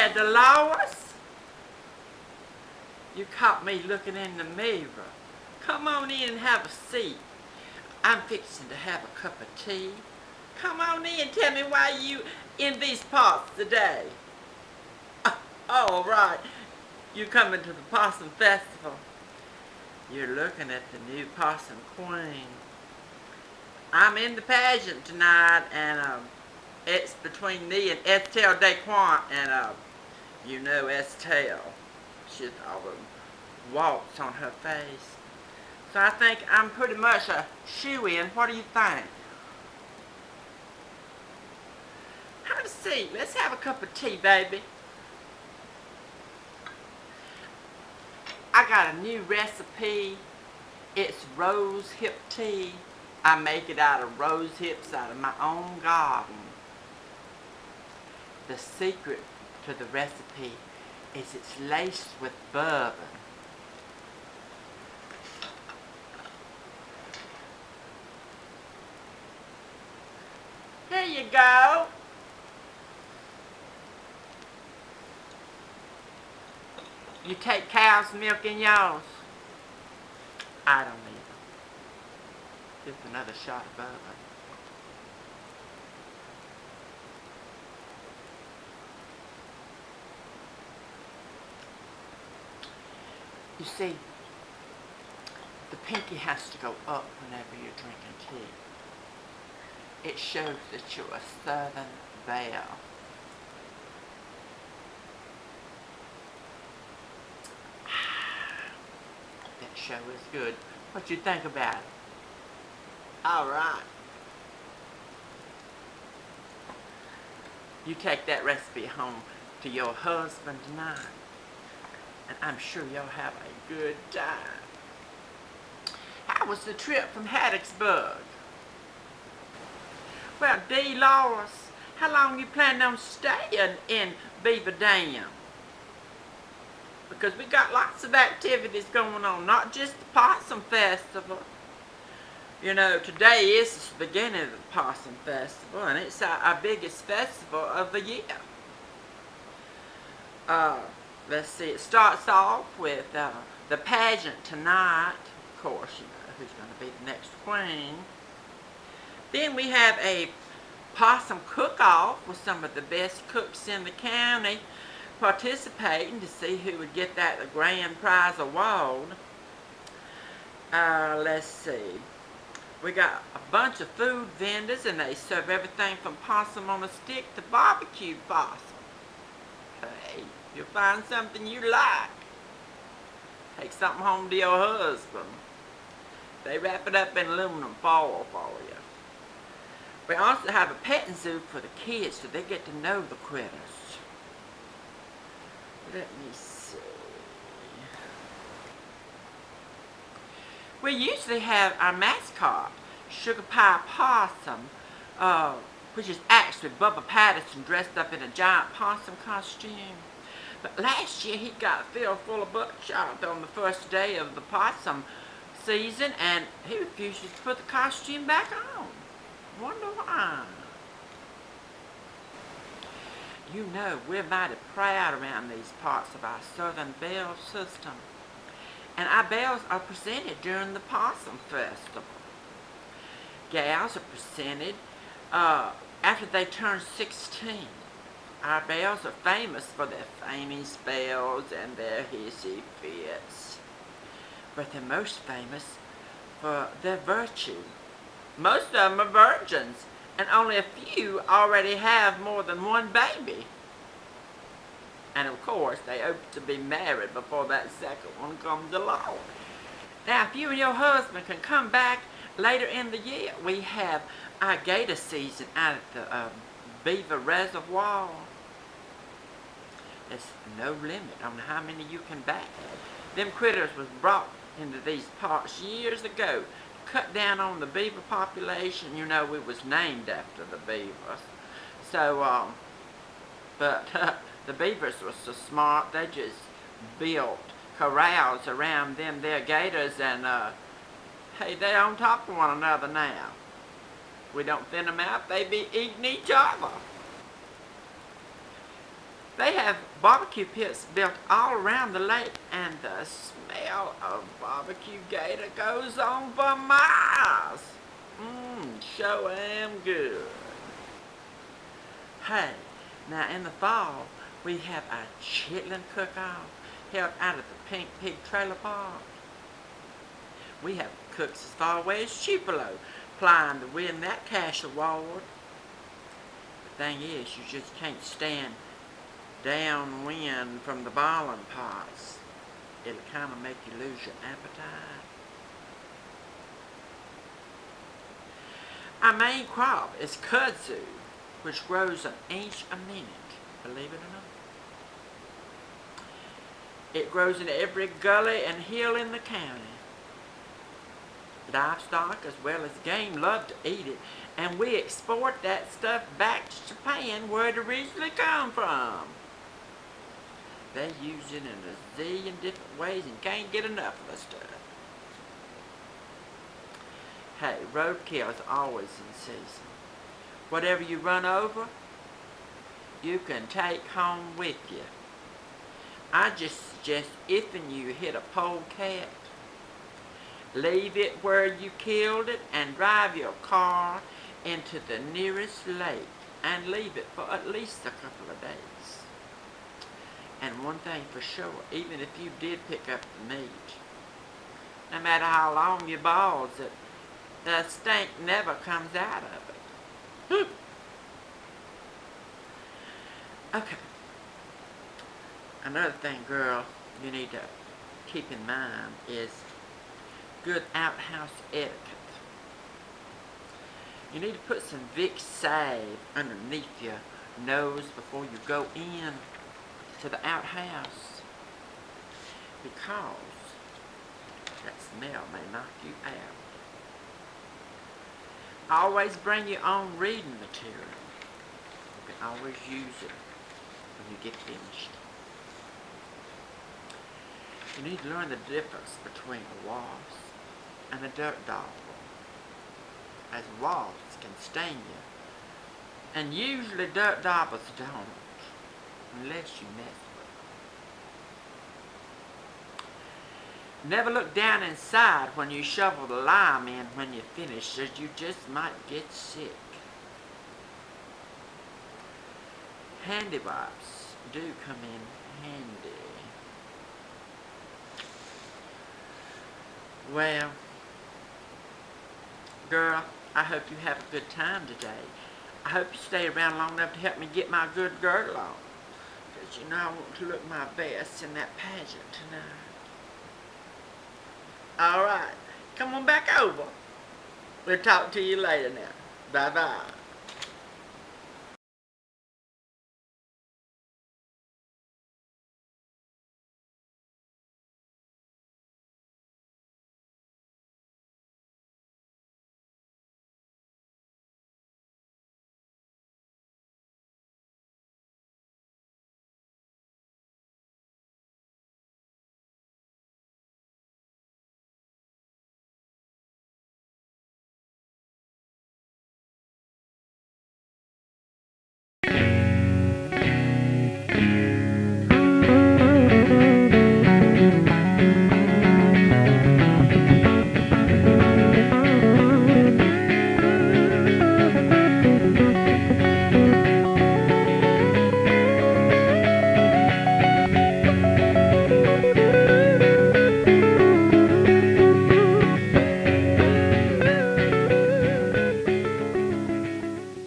there, Doloris. You caught me looking in the mirror. Come on in and have a seat. I'm fixing to have a cup of tea. Come on in and tell me why you in these parts today. Oh, right. You coming to the Possum Festival. You're looking at the new Possum Queen. I'm in the pageant tonight, and it's between me and Estelle Desquant, and you know Estelle. She's all the waltz on her face. So I think I'm pretty much a shoe-in. What do you think? Have a seat. Let's have a cup of tea, baby. I got a new recipe. It's rose hip tea. I make it out of rose hips out of my own garden. The secret to the recipe is it's laced with bourbon. Here you go. You take cow's milk in yours? I don't need it. Just another shot of bourbon. You see, the pinky has to go up whenever you're drinking tea. It shows that you're a Southern belle. That show is good. What you think about it? All right. You take that recipe home to your husband tonight, and I'm sure you'll have a good time. How was the trip from Hattiesburg? Well, Doloris, how long you planning on staying in Beaver Dam? Because we got lots of activities going on, not just the Possum Festival. You know, today is the beginning of the Possum Festival, and it's our biggest festival of the year. Let's see, it starts off with the pageant tonight. Of course, you know who's going to be the next queen. Then we have a possum cook-off with some of the best cooks in the county participating to see who would get that grand prize award. Let's see. We got a bunch of food vendors, and they serve everything from possum on a stick to barbecue possum. Hey, you'll find something you like. Take something home to your husband. They wrap it up in aluminum foil for you. We also have a petting zoo for the kids so they get to know the critters. Let me see. We usually have our mascot, Sugar Pie Possum, which is actually Bubba Patterson dressed up in a giant possum costume. But last year he got filled full of buckshot on the first day of the possum season, and he refuses to put the costume back on. Wonder why. You know, we're mighty proud around these parts of our Southern Belle system. And our bells are presented during the Possum Festival. Gals are presented after they turn 16. Our bells are famous for their famous spells and their hissy fits. But they're most famous for their virtue. Most of them are virgins, and only a few already have more than one baby. And of course, they hope to be married before that second one comes along. Now, if you and your husband can come back later in the year, we have our gator season out at the Beaver Reservoir. There's no limit on how many you can back. Them critters was brought into these parts years ago to cut down on the beaver population. You know, it was named after the beavers. So, the beavers were so smart, they just built corrals around them there gators, and hey, they're on top of one another now. We don't thin them out, they be eating each other. They have barbecue pits built all around the lake, and the smell of barbecue gator goes on for miles. Sure am good. Hey, now in the fall, we have a chitlin cook-off held out at the Pink Pig Trailer Park. We have cooks as far away as Tupelo applying to win that cash award. The thing is, you just can't stand downwind from the boiling pots. It'll kind of make you lose your appetite. Our main crop is kudzu, which grows an inch a minute, believe it or not. It grows in every gully and hill in the county. Livestock as well as game love to eat it, and we export that stuff back to Japan where it originally come from. They use it in a zillion different ways and can't get enough of the stuff. Hey, roadkill is always in season. Whatever you run over, you can take home with you. I just suggest if you hit a polecat, leave it where you killed it and drive your car into the nearest lake and leave it for at least a couple of days. And one thing for sure, even if you did pick up the meat, no matter how long you balls it, the stink never comes out of it. Okay. Another thing, girl, you need to keep in mind is good outhouse etiquette. You need to put some Vicks Save underneath your nose before you go in to the outhouse, because that smell may knock you out. Always bring your own reading material. You can always use it when you get finished. You need to learn the difference between a wasp and a dirt dauber, as wasps can sting you, and usually dirt daubers don't, unless you mess with them. Never look down inside when you shovel the lime in when you finish, as you just might get sick. Handy wipes do come in handy. Well, girl, I hope you have a good time today. I hope you stay around long enough to help me get my good girdle on, because you know I want to look my best in that pageant tonight. Alright, come on back over. We'll talk to you later now. Bye-bye.